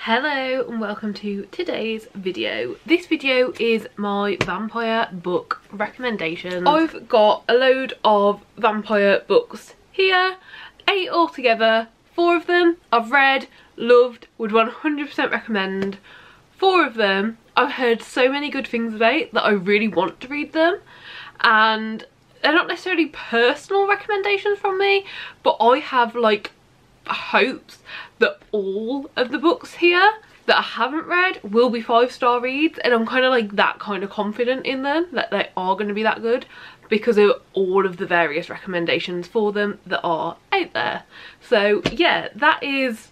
Hello and welcome to today's video. This video is my vampire book recommendation. I've got a load of vampire books here, 8 altogether. 4 of them I've read, loved, would 100% recommend. 4 of them I've heard so many good things about that I really want to read them, and they're not necessarily personal recommendations from me, but I have like hopes that all of the books here that I haven't read will be 5-star reads, and I'm kind of like that kind of confident in them that they are going to be that good because of all of the various recommendations for them that are out there. So yeah, that is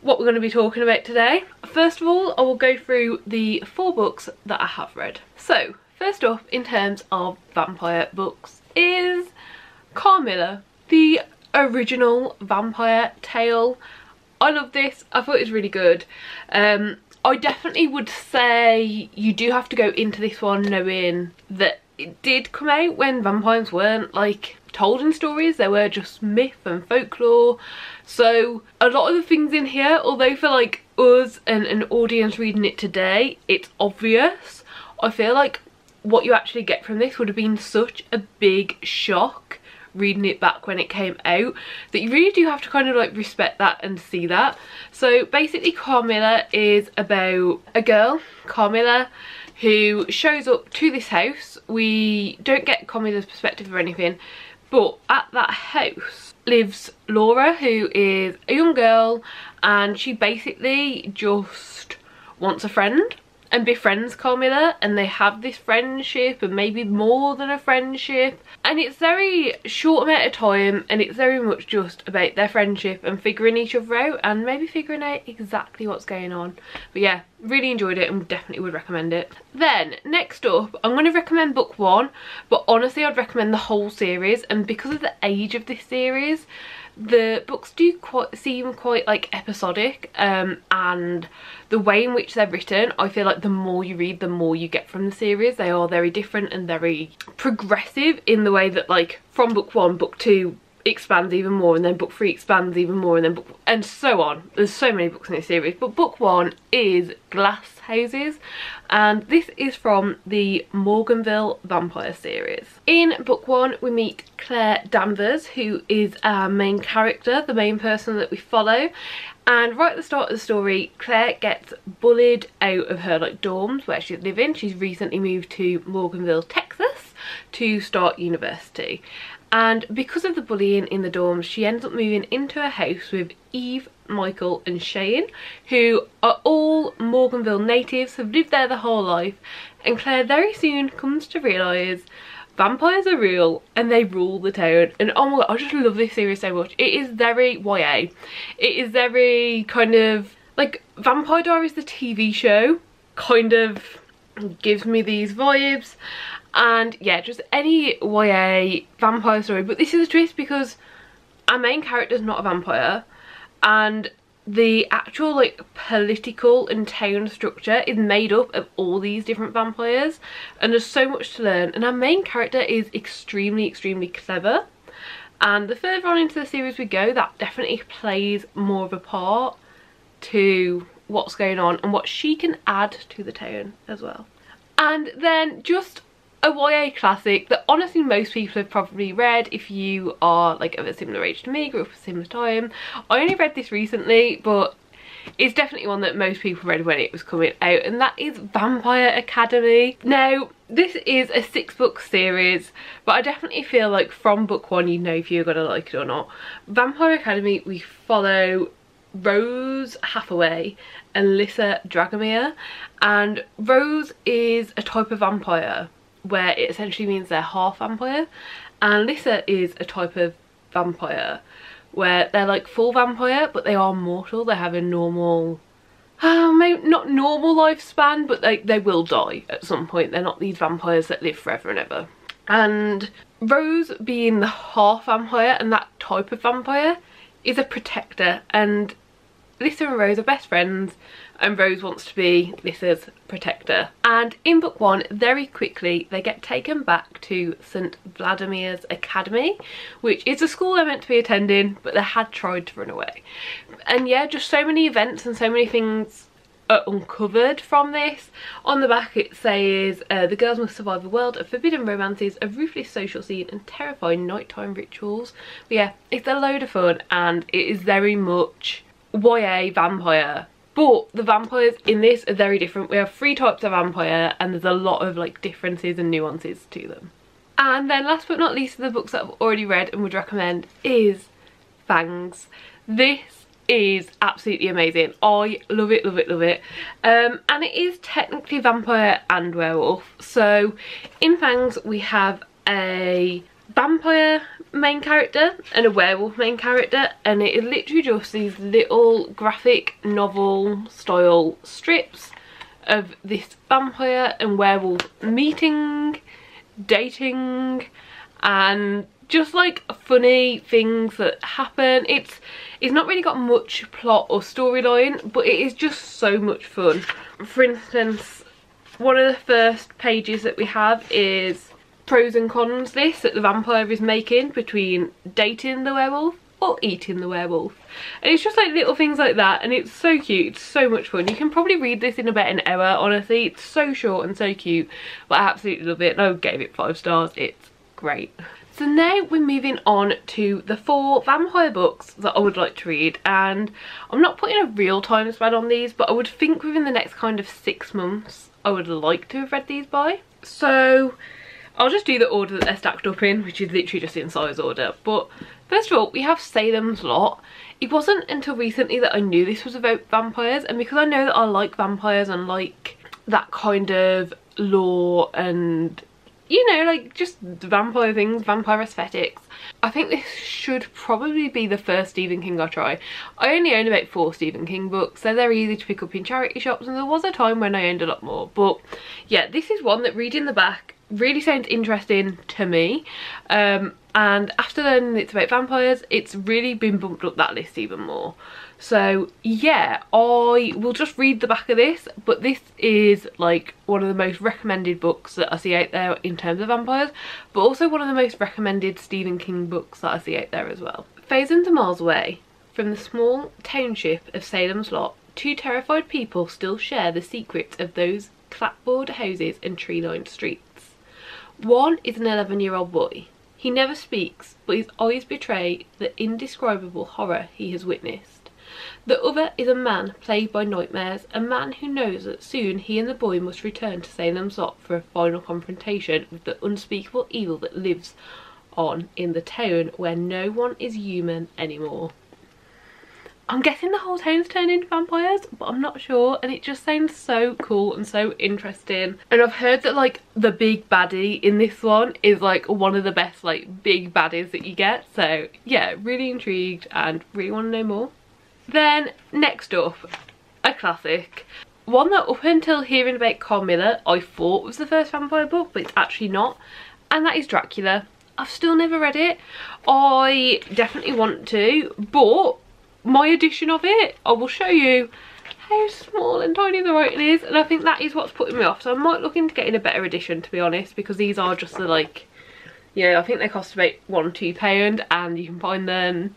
what we're going to be talking about today. First of all, I will go through the 4 books that I have read. So first up in terms of vampire books is Carmilla, the original vampire tale. I love this. I thought it was really good. I definitely would say you do have to go into this one knowing that it did come out when vampires weren't like told in stories, they were just myth and folklore. So a lot of the things in here, although for like us and an audience reading it today it's obvious, I feel like what you actually get from this would have been such a big shock reading it back when it came out that you really do have to kind of like respect that and see that. So basically Carmilla is about a girl, Carmilla, who shows up to this house. We don't get Carmilla's perspective or anything, but at that house lives Laura, who is a young girl, and she basically just wants a friend and befriends Carmilla, and they have this friendship and maybe more than a friendship, and it's very short amount of time and it's very much just about their friendship and figuring each other out and maybe figuring out exactly what's going on. But yeah, really enjoyed it and definitely would recommend it. Then next up I'm going to recommend book 1, but honestly I'd recommend the whole series, and because of the age of this series the books do seem quite like episodic, and the way in which they're written, I feel like the more you read the more you get from the series. They are very different and very progressive in the way that like from book 1, book 2 expands even more, and then book 3 expands even more, and then and so on. There's so many books in this series, but book 1 is Glass Houses, and this is from the Morganville Vampire series. In book 1 we meet Claire Danvers, who is our main character, the main person that we follow, and right at the start of the story Claire gets bullied out of her like dorms where she's living. She's recently moved to Morganville, Texas to start university, and because of the bullying in the dorms she ends up moving into a house with Eve, Michael and Shane, who are all Morganville natives, have lived there their whole life, and Claire very soon comes to realise vampires are real and they rule the town. And oh my god, I just love this series so much. It is very YA. It is very kind of like Vampire Diaries the TV show kind of gives me these vibes, and yeah, just any YA vampire story. But this is a twist because our main character is not a vampire, and the actual like political and town structure is made up of all these different vampires, and there's so much to learn, and our main character is extremely clever, and the further on into the series we go that definitely plays more of a part to what's going on and what she can add to the town as well. And then just a YA classic that honestly most people have probably read if you are like of a similar age to me, grew up at a similar time. I only read this recently, but it's definitely one that most people read when it was coming out, and that is Vampire Academy. Now this is a 6-book series, but I definitely feel like from book 1 you know if you're gonna like it or not. Vampire Academy, we follow Rose Hathaway and Lissa Dragomir, and Rose is a type of vampire where it essentially means they're half vampire, and Lissa is a type of vampire where they're like full vampire but they are mortal. They have a normal, maybe not normal lifespan, but they will die at some point. They're not these vampires that live forever and ever. And Rose, being the half vampire and that type of vampire, is a protector, and Lisa and Rose are best friends, and Rose wants to be Lisa's protector. And in book 1, very quickly, they get taken back to St. Vladimir's Academy, which is a school they're meant to be attending, but they had tried to run away. And yeah, just so many events and so many things are uncovered from this. On the back it says the girls must survive a world of forbidden romances, a ruthless social scene and terrifying nighttime rituals. But yeah, it's a load of fun and it is very much YA vampire, but the vampires in this are very different. We have 3 types of vampire and there's a lot of like differences and nuances to them. And then last but not least, the books that I've already read and would recommend is Fangs. This is absolutely amazing. I love it, love it, love it. And it is technically vampire and werewolf. So in Fangs we have a vampire main character and a werewolf main character, and it is literally just these little graphic novel style strips of this vampire and werewolf meeting, dating, and just like funny things that happen. It's not really got much plot or storyline, but it is just so much fun. For instance, one of the first pages that we have is pros and cons list that the vampire is making between dating the werewolf or eating the werewolf. And it's just like little things like that, and it's so cute. It's so much fun. You can probably read this in about an hour, honestly. It's so short and so cute, but I absolutely love it. I gave it 5 stars. It's great. So now we're moving on to the 4 vampire books that I would like to read, and I'm not putting a real time span on these, but I would think within the next kind of 6 months I would like to have read these by. So I'll just do the order that they're stacked up in, which is literally just in size order. But first of all, we have Salem's Lot. It wasn't until recently that I knew this was about vampires, and because I know that I like vampires and like that kind of lore and, you know, like just vampire things, vampire aesthetics, I think this should probably be the first Stephen King I try. I only own about 4 Stephen King books, so they're easy to pick up in charity shops, and there was a time when I owned a lot more. But yeah, this is one that, reading the back, really sounds interesting to me. And after learning it's about vampires, it's really been bumped up that list even more. So yeah, I will just read the back of this, but this is like one of the most recommended books that I see out there in terms of vampires, but also one of the most recommended Stephen King books that I see out there as well. Thousands of miles away from the small township of Salem's Lot, 2 terrified people still share the secrets of those clapboard houses and tree-lined streets. One is an 11-year-old boy. He never speaks, but his eyes betray the indescribable horror he has witnessed. The other is a man plagued by nightmares, a man who knows that soon he and the boy must return to Salem's Lot for a final confrontation with the unspeakable evil that lives on in the town where no one is human anymore. I'm guessing the whole town's turned into vampires, but I'm not sure, and it just sounds so cool and so interesting. And I've heard that like the big baddie in this one is like one of the best like big baddies that you get, so yeah, really intrigued and really want to know more. Then next up, a classic, one that up until hearing about Carmilla I thought was the first vampire book, but it's actually not, and that is Dracula. I've still never read it. I definitely want to, but my edition of it, I will show you how small and tiny the writing is, and I think that is what's putting me off. So I might look into getting a better edition, to be honest, because these are just the like, you know, I think they cost about £1-2 and you can find them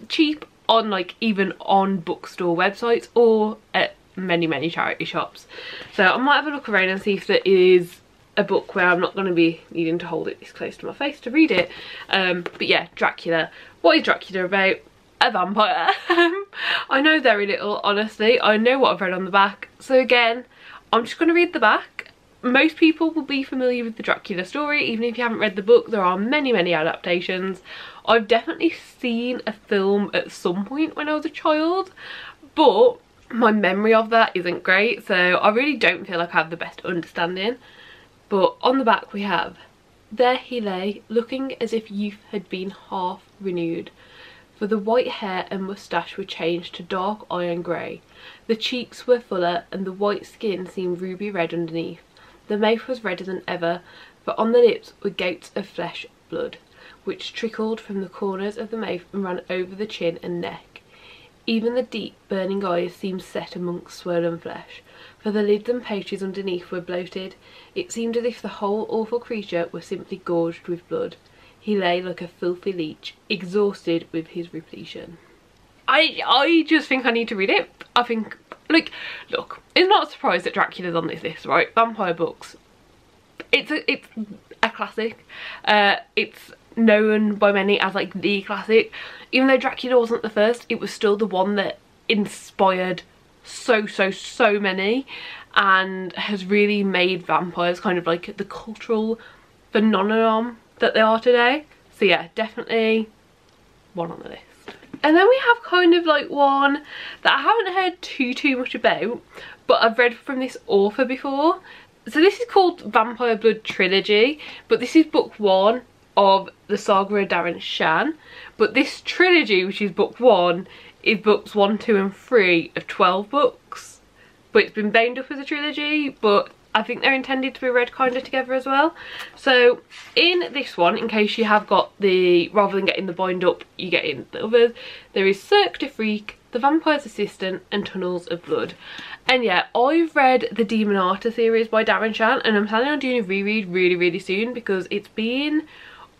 cheap on like even on bookstore websites or at many charity shops. So I might have a look around and see if there is a book where I'm not going to be needing to hold it this close to my face to read it. But yeah, Dracula. What is Dracula about? A vampire. I know very little, honestly. I know what I've read on the back, so again I'm just going to read the back. Most people will be familiar with the Dracula story, even if you haven't read the book. There are many adaptations. I've definitely seen a film at some point when I was a child, but my memory of that isn't great, so I really don't feel like I have the best understanding. But on the back we have, there he lay, looking as if youth had been half renewed. For the white hair and moustache were changed to dark iron grey. The cheeks were fuller and the white skin seemed ruby red underneath. The mouth was redder than ever, for on the lips were gouts of flesh blood, which trickled from the corners of the mouth and ran over the chin and neck. Even the deep, burning eyes seemed set amongst swollen flesh, for the lids and pouches underneath were bloated. It seemed as if the whole awful creature were simply gorged with blood. He lay like a filthy leech, exhausted with his repletion. I just think I need to read it. I think, like, look, it's not a surprise that Dracula's on this list, right? Vampire books. It's a classic. It's known by many as like the classic. Even though Dracula wasn't the first, it was still the one that inspired so many and has really made vampires kind of like the cultural phenomenon that they are today. So yeah, definitely one on the list. And then we have kind of like one that I haven't heard too much about, but I've read from this author before. So this is called Vampire Blood Trilogy, but this is book 1 of the saga of Darren Shan. But this trilogy, which is book 1, is books 1, 2 and 3 of 12 books. But it's been bound up as a trilogy, but I think they're intended to be read kind of together as well. So in this one, in case you have got the, rather than getting the bind up, you get in the others, there is Cirque de Freak, The Vampire's Assistant and Tunnels of Blood. And yeah, I've read the Demon Arta series by Darren Shan, and I'm planning on doing a reread really soon because it's been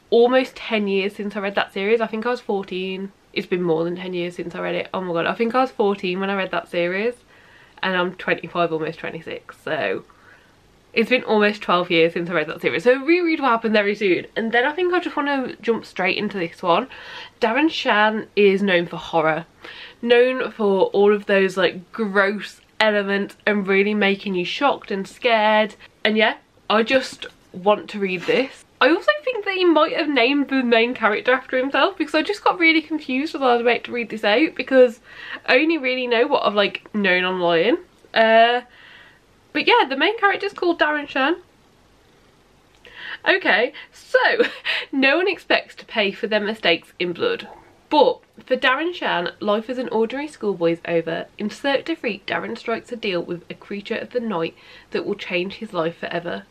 almost 10 years since I read that series. I think I was 14. It's been more than 10 years since I read it. Oh my god, I think I was 14 when I read that series and I'm 25, almost 26, so it's been almost 12 years since I read that series. So a reread will happen very soon. And then I think I just want to jump straight into this one. Darren Shan is known for horror, known for all of those like gross elements and really making you shocked and scared. And yeah, I just want to read this. I also think that he might have named the main character after himself, because I just got really confused as I was about to read this out, because I only really know what I've like known online. But yeah, the main character is called Darren Shan. Okay, so no one expects to pay for their mistakes in blood. But for Darren Shan, life as an ordinary schoolboy is over. In Cirque de Freak, Darren strikes a deal with a creature of the night that will change his life forever.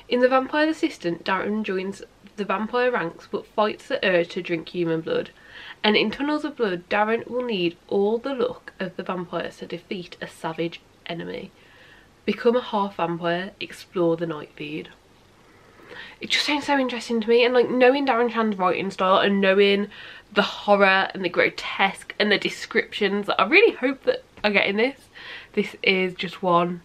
In The Vampire's Assistant, Darren joins the vampire ranks but fights the urge to drink human blood. And in Tunnels of Blood, Darren will need all the luck of the vampires to defeat a savage enemy. Become a half vampire, explore the night feed. It just sounds so interesting to me, and like knowing Darren Shan's writing style and knowing the horror and the grotesque and the descriptions that I really hope that I get in this is just one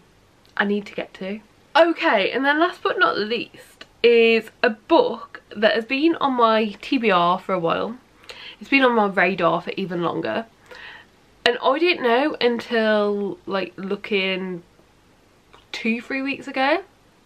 I need to get to. Okay, and then last but not least is a book that has been on my TBR for a while. It's been on my radar for even longer, and I didn't know until like looking 2-3 weeks ago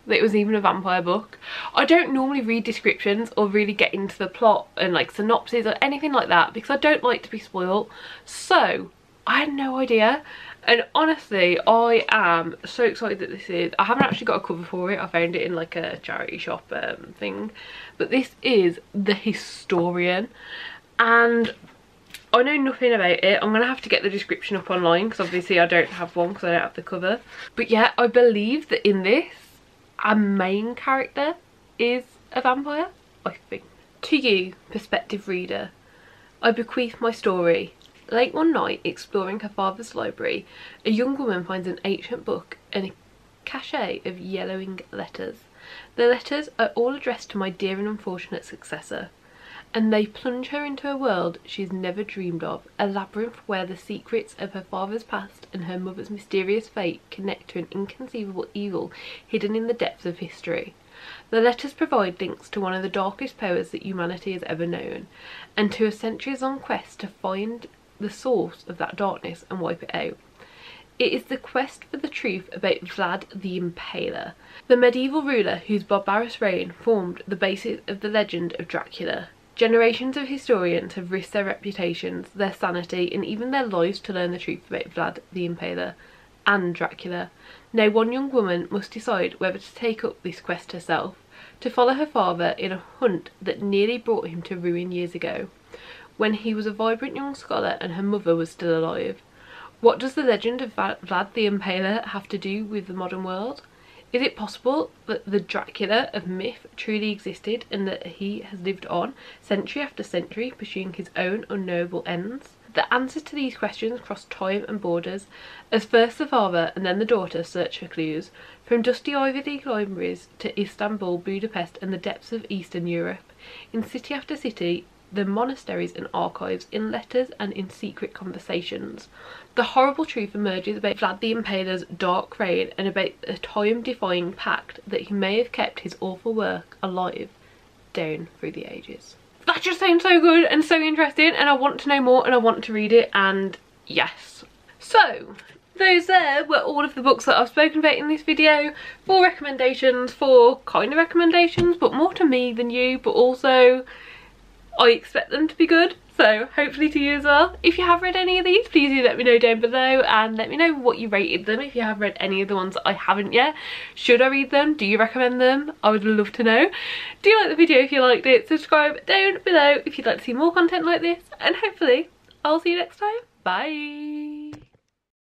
that it was even a vampire book. I don't normally read descriptions or really get into the plot and like synopses or anything like that because I don't like to be spoiled, so I had no idea. And honestly, I am so excited that this is, I haven't actually got a cover for it, I found it in like a charity shop thing, but this is The Historian, and I know nothing about it. I'm going to have to get the description up online because obviously I don't have one because I don't have the cover. But yeah, I believe that in this, our main character is a vampire, I think. To you, prospective reader, I bequeath my story. Late one night, exploring her father's library, a young woman finds an ancient book and a cachet of yellowing letters. The letters are all addressed to my dear and unfortunate successor, and they plunge her into a world she's never dreamed of, a labyrinth where the secrets of her father's past and her mother's mysterious fate connect to an inconceivable evil hidden in the depths of history. The letters provide links to one of the darkest powers that humanity has ever known, and to a centuries-long quest to find the source of that darkness and wipe it out. It is the quest for the truth about Vlad the Impaler, the medieval ruler whose barbarous reign formed the basis of the legend of Dracula. Generations of historians have risked their reputations, their sanity and even their lives to learn the truth about Vlad the Impaler and Dracula. Now one young woman must decide whether to take up this quest herself, to follow her father in a hunt that nearly brought him to ruin years ago, when he was a vibrant young scholar and her mother was still alive. What does the legend of Vlad the Impaler have to do with the modern world? Is it possible that the Dracula of myth truly existed and that he has lived on, century after century, pursuing his own unknowable ends? The answers to these questions cross time and borders, as first the father and then the daughter search for clues, from dusty Ivy League libraries to Istanbul, Budapest and the depths of Eastern Europe, in city after city, the monasteries and archives, in letters and in secret conversations. The horrible truth emerges about Vlad the Impaler's dark reign and about a time-defying pact that he may have kept his awful work alive down through the ages. That just sounds so good and so interesting, and I want to know more and I want to read it, and yes. So those there were all of the books that I've spoken about in this video. 4 recommendations, 4 kind of recommendations, but more to me than you, but also I expect them to be good, so hopefully to you as well. If you have read any of these, please do let me know down below, and let me know what you rated them if you have read any of the ones that I haven't yet. Should I read them? Do you recommend them? I would love to know. Do you like the video if you liked it? Subscribe down below if you'd like to see more content like this, and hopefully I'll see you next time. Bye!